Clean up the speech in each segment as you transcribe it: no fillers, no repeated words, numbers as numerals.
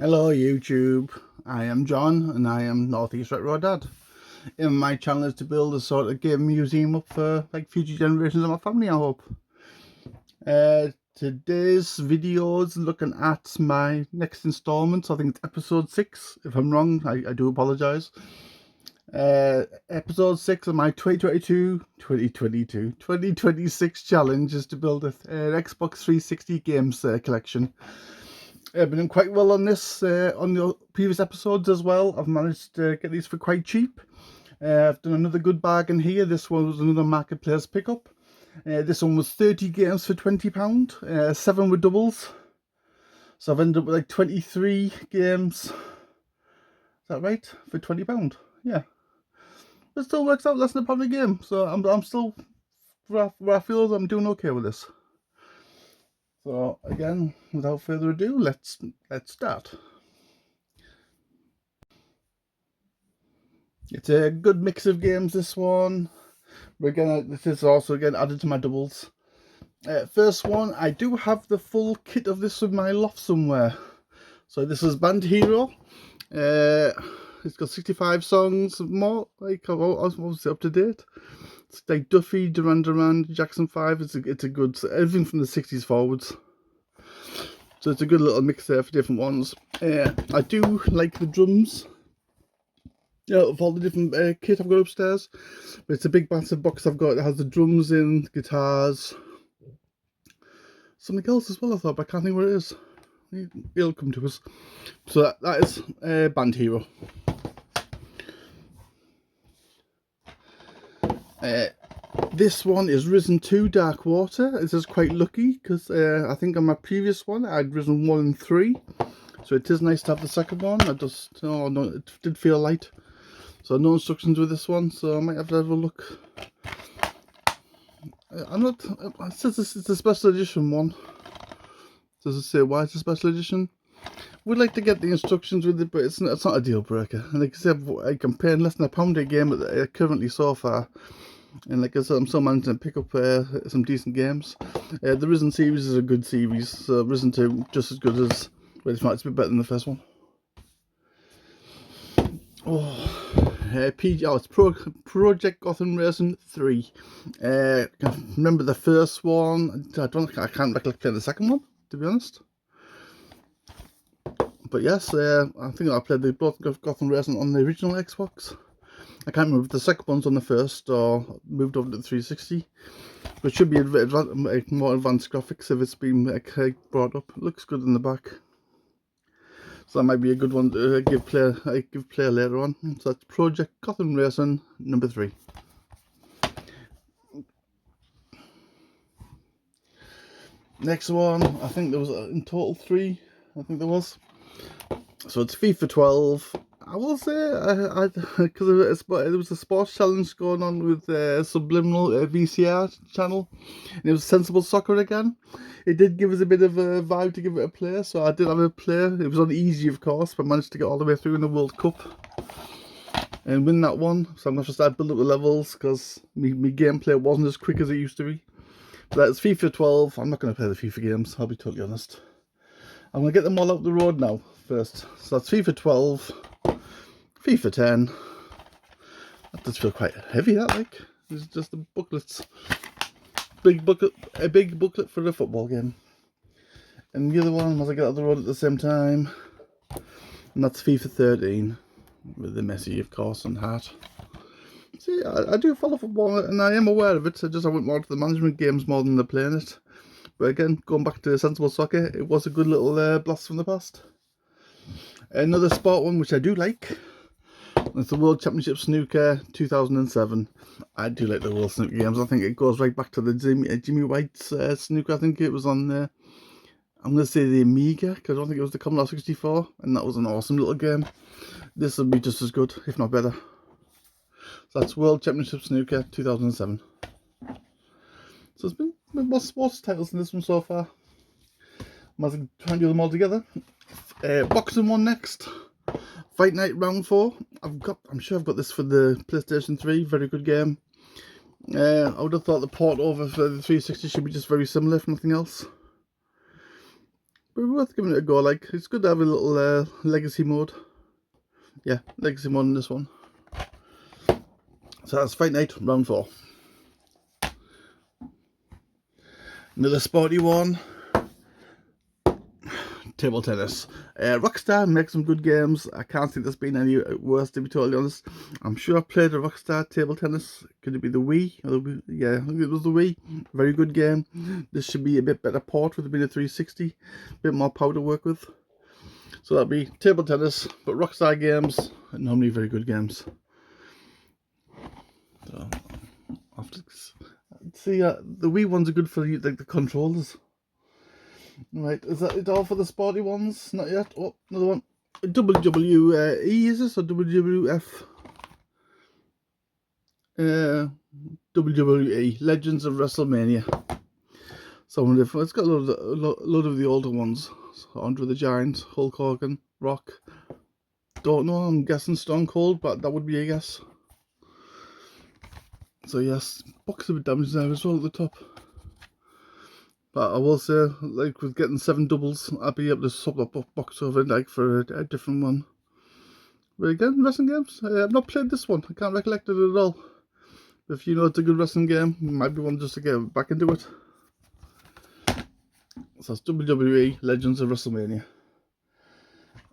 Hello YouTube, I am John and I am Northeast Retro Dad. And my channel is to build a sort of game museum up for like future generations of my family, I hope. Today's video is looking at my next installment. I think it's episode 6. If I'm wrong, I do apologise. Episode 6 of my 2026 challenge is to build an Xbox 360 games collection. I've been doing quite well on this, on the previous episodes as well. I've managed to get these for quite cheap. I've done another good bargain here. This one was another marketplace pickup. This one was 30 games for £20, 7 with doubles. So I've ended up with like 23 games. Is that right? For £20? Yeah. It still works out less than £1 a game. So I'm still, where I feel I'm doing okay with this. So again, without further ado, let's start. It's a good mix of games, this one. This is also again added to my doubles. First one, I do have the full kit of this in my loft somewhere. So this is Band Hero. It's got 65 songs more, like obviously up to date. It's like Duffy, Duran Duran, Jackson 5. It's a good, everything from the 60s forwards. So it's a good little mix there for different ones. I do like the drums. Of all the different kit I've got upstairs, but it's a big massive box I've got that has the drums in, guitars, something else as well I thought, but I can't think what it is. It'll come to us. So that is Band Hero. This one is Risen 2 Dark Water. This is quite lucky because I think on my previous one I'd Risen 1 and 3, so it is nice to have the second one. I just, oh no, it did feel light. So no instructions with this one, so I might have to have a look. It says it's a special edition one. Does it say why it's a special edition? We'd like to get the instructions with it, but it's not a deal breaker. And like I said, I'm paying less than £1 a game currently so far. And like I said, I'm still managing to pick up some decent games. The Risen series is a good series, so Risen 2 just as good as, well, it's a bit better than the first one. It's Project Gotham Racing 3. Remember the first one? I can't recollect playing the second one, to be honest. But yes, I think I played both Gotham Racing on the original Xbox. I can't remember if the second one's on the first or moved over to the 360. But it should be more advanced graphics if it's been brought up. It looks good in the back. So that might be a good one to give player later on. So that's Project Gotham Racing number 3. Next one, I think there was in total 3. I think there was. So it's FIFA 12. I will say, because there was a sports challenge going on with Subliminal VCR channel, and it was Sensible Soccer again. It did give us a bit of a vibe to give it a play, so I did have a play. It was on easy, of course, but I managed to get all the way through in the World Cup and win that one. So I'm going to have to start building up the levels because my gameplay wasn't as quick as it used to be. But that's FIFA 12. I'm not going to play the FIFA games, I'll be totally honest. I'm going to get them all out the road now first. So that's FIFA 12. FIFA 10. That does feel quite heavy, that, like. It's just the booklets. A big booklet for the football game. And the other one was I get out the road at the same time. And that's FIFA 13. With the Messi, of course, and Hart. See, I do follow football and I am aware of it. I went more to the management games more than the playing it. But again, going back to Sensible Soccer, it was a good little blast from the past. Another sport one which I do like. It's the World Championship Snooker 2007. I do like the World Snooker games. I think it goes right back to the Jimmy White's snooker. I think it was on the, I'm going to say the Amiga, because I don't think it was the Commodore 64. And that was an awesome little game. This will be just as good, if not better. So that's World Championship Snooker 2007. So there's been more sports titles in this one so far. I might try and do them all together. Boxing one next. Fight Night Round 4. I'm sure I've got this for the PlayStation 3. Very good game. I would have thought the port over for the 360 should be just very similar, if nothing else. but worth giving it a go. Like, it's good to have a little legacy mode. Yeah, legacy mode in this one. So that's Fight Night round 4. Another sporty one. Table tennis. Rockstar makes some good games. I can't think there's been any worse, to be totally honest. I'm sure I played a Rockstar table tennis. Could it be the Wii? Yeah, I think it was the Wii. Very good game. This should be a bit better port with it being a 360. A bit more power to work with. So that'll be table tennis, but Rockstar games are normally very good games. So, see, the Wii ones are good for like the controllers. Right, is that it all for the sporty ones? Not yet. Oh, another one. WWE, is this, or WWF? WWE, Legends of WrestleMania. Some different. It's got a load of the older ones. So Andre the Giant, Hulk Hogan, Rock. Don't know, I'm guessing Stone Cold, but that would be a guess. So yes, box a bit damaged there as well at the top. But I will say, like with getting 7 doubles, I'll be able to swap that box over like for a different one. But again, wrestling games, I've not played this one. I can't recollect it at all. But if you know it's a good wrestling game, might be one just to get back into it. So that's WWE Legends of WrestleMania.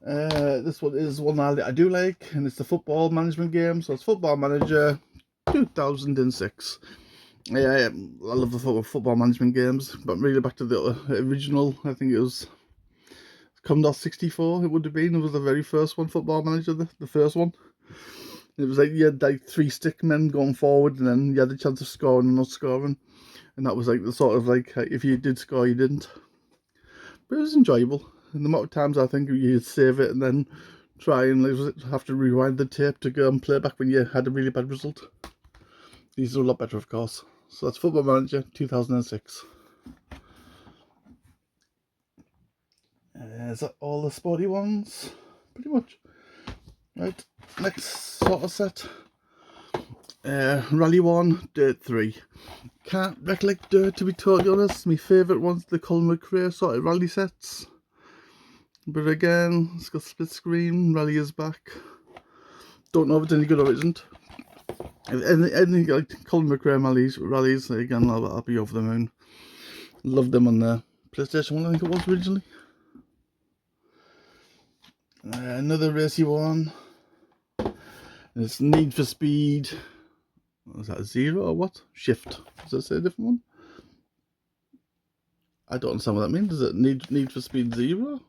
This one is one I do like, and it's the football management game. So it's Football Manager 2006. Yeah, I love the football management games, but really back to the original. I think it was Commodore 64. It would have been. It was the very first one, Football Manager, the first one. It was like you had like 3 stick men going forward, and then you had the chance of scoring and not scoring, and that was like the sort of like if you did score, you didn't. But it was enjoyable. And the amount of times I think you'd save it and then try and have to rewind the tape to go and play back when you had a really bad result. These are a lot better, of course. So that's Football Manager 2006. Is that all the sporty ones? Pretty much. Right, next sort of set. Rally 1, Dirt 3. Can't recollect Dirt, to be totally honest. My favourite one's the Colin McRae sort of rally sets. But again, it's got split screen, Rally is back. Don't know if it's any good or isn't. Anything like Colin McRae rallies, again, I'll be over the moon. Loved them on the PlayStation 1, I think it was originally. Another racy one. It's Need for Speed. Was that 0 or what? Shift. Does that say a different one? I don't understand what that means. Does it Need for Speed 0?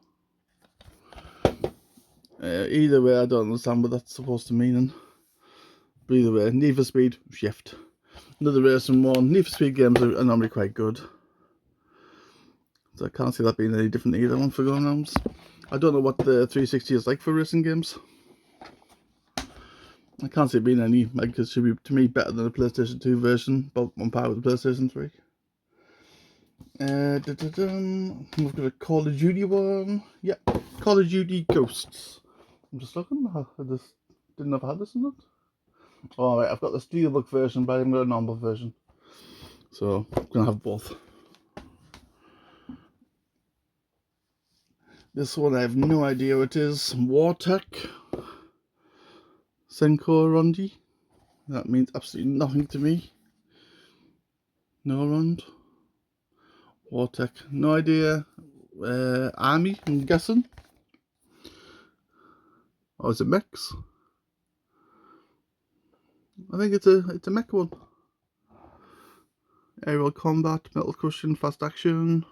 Either way, I don't understand what that's supposed to mean. But either way, Need for Speed, Shift. Another racing one. Need for Speed games are normally quite good. So I can't see that being any different either one for going rounds. I don't know what the 360 is like for racing games. I can't see it being any, like, it should be, to me, better than the PlayStation 2 version, but on par with the PlayStation 3. We've got a Call of Duty one. Yeah, Call of Duty Ghosts. I'm just looking. I just didn't know if I had this or not. Alright, I've got the Steelbook version, but I haven't got a normal version. So, I'm going to have both. This one, I have no idea what it is. Wartech. Senko Rondi. That means absolutely nothing to me. No Rond. Wartech. No idea. Army, I'm guessing. Or is it mechs? I think it's a mech one. Aerial combat, metal cushion, fast action.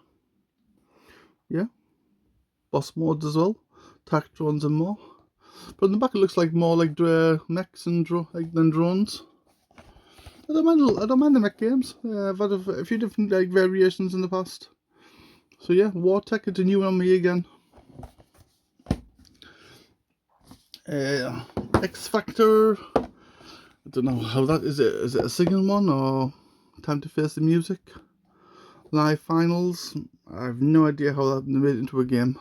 Yeah. Boss modes as well. Attack drones and more. But on the back it looks like more like mechs and than drones. I don't mind the mech games. I've had a few different like variations in the past. So yeah, Wartech, it's a new one on me again. X Factor. I don't know how that is. Is it a singing one or Time to Face the Music? Live finals. I have no idea how that made it into a game.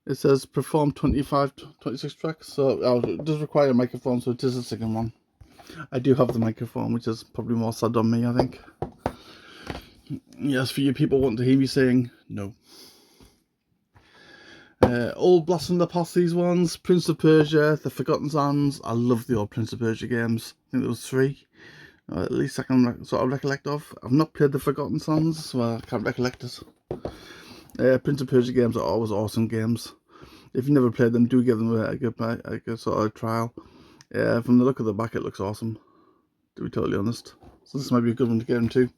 It says perform 26 tracks, so it does require a microphone, so it is a singing one. I do have the microphone, which is probably more sad on me, I think. Yes, for you people wanting to hear me saying no. Old Blast from the Past, these ones. Prince of Persia, The Forgotten Sands. I love the old Prince of Persia games. I think there was 3. At least I can sort of recollect of. I've not played The Forgotten Sands, so I can't recollect it. Prince of Persia games are always awesome games. If you never played them, do give them a good sort of trial. From the look of the back, it looks awesome, to be totally honest. So this might be a good one to get into.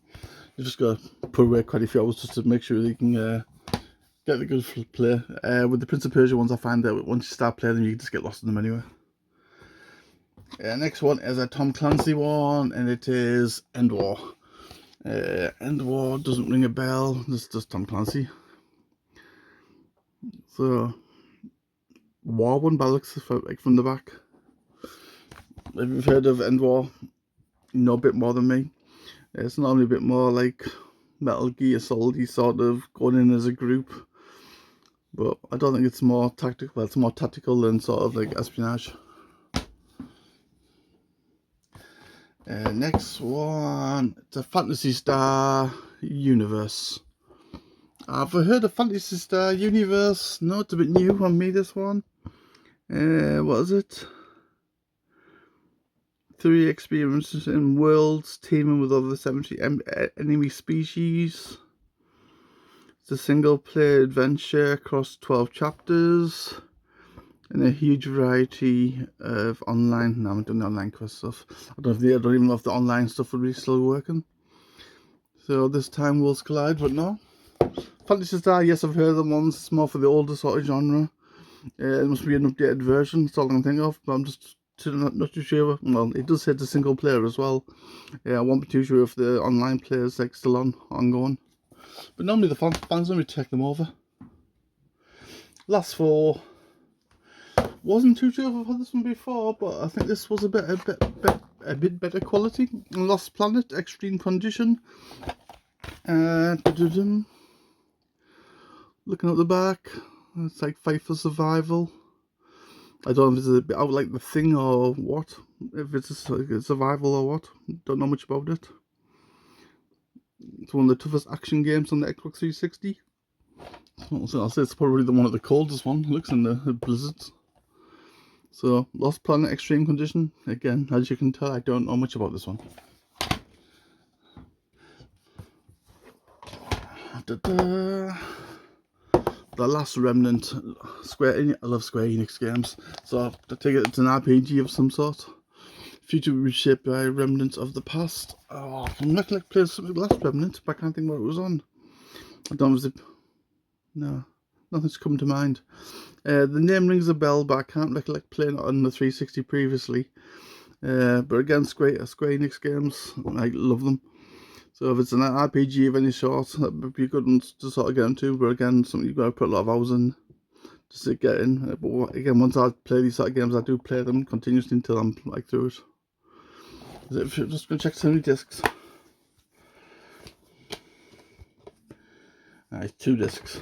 You just got to put away quite a few hours just to make sure that you can get a good play. With the Prince of Persia ones, I find that once you start playing them, you can just get lost in them anyway. Next one is a Tom Clancy one, and it is End War. End War doesn't ring a bell. This is just Tom Clancy. So, War one by looks like from the back. If you've heard of End War, you know a bit more than me. It's normally a bit more like Metal Gear Solid, sort of going in as a group. But I don't think it's more tactical. Well, it's more tactical than sort of like espionage. Next one, it's a Phantasy Star Universe. I've heard of Phantasy Star Universe. No, it's a bit new on me, this one. What is it? 3 experiences in worlds teeming with over 70 enemy species. It's a single player adventure across 12 chapters. And a huge variety of online. No, I'm doing the online quest stuff. I don't even know if the online stuff will be still working. So this time worlds collide, but no. Phantasy Star, yes, I've heard of them once. It's more for the older sort of genre. It must be an updated version. That's all I can think of. But I'm just not too sure. Well, it does say it's a single player as well. I won't be too sure if the online player is like still ongoing. But normally the fans normally take them over. Last 4. Wasn't too sure if I've had this one before, but I think this was a bit better quality. Lost Planet, Extreme Condition. Looking at the back, it's like Fight for Survival. I don't know if it's a bit out like The Thing or what. If it's a survival or what. Don't know much about it. It's one of the toughest action games on the Xbox 360. So I'll say it's probably one of the coldest one. It looks in the blizzards. So, Lost Planet Extreme Condition. Again, as you can tell, I don't know much about this one. The Last Remnant. I love Square Enix games. So, I take it it's an RPG of some sort. Future reshaped by remnants of the past. Oh, I'm not like playing something Last Remnant, but I can't think what it was on. I don't know if it... No, nothing's come to mind. The name rings a bell, but I can't recollect playing it on the 360 previously. But again, Square Enix games, I love them. So if it's an RPG of any sort, that would be a good one to sort of get into. But again, something you've got to put a lot of hours in just to get in. But again, once I play these sort of games, I do play them continuously until I'm like through it. I'm just going to check so many discs. Nice, 2 discs.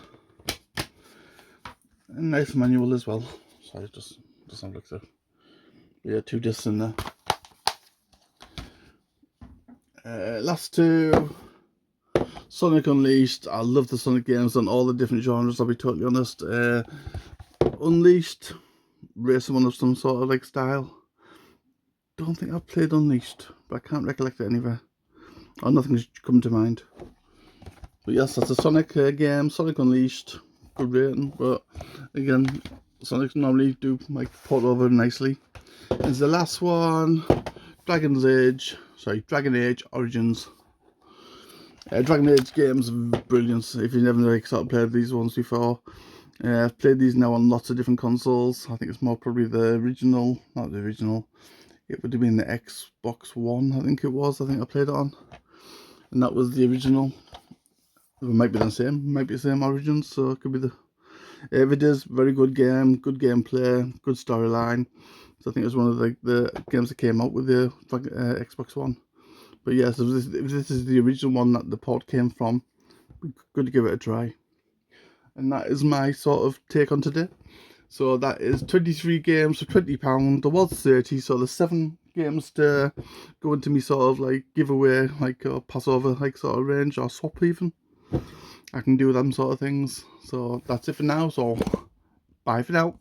A nice manual as well. Sorry, just have a look through. Yeah, 2 discs in there. Last 2, Sonic Unleashed. I love the Sonic games on all the different genres, I'll be totally honest. Unleashed, racing one of some sort of like style. Don't think I've played Unleashed, but I can't recollect it anywhere. Or nothing's come to mind. But yes, that's a Sonic game, Sonic Unleashed. Good rating, but again, Sonic normally do like port over nicely. And the last one, Dragon Age Origins. Dragon Age games are brilliant. If you've never like sort of played these ones before, I've played these now on lots of different consoles. I think it's more probably the original, not the original. It would have been the Xbox One, I think it was. I think I played it on, and that was the original. It might be the same origins, so it could be the. If it is, very good game, good gameplay, good storyline. So I think it was one of the games that came out with the Xbox One. But yes, if this is the original one that the port came from, good to give it a try. And that is my sort of take on today. So that is 23 games for £20. There was 30, so there's 7 games to go into me sort of like giveaway, like or pass over like sort of range or swap even. I can do them sort of things. So that's it for now. So Bye for now.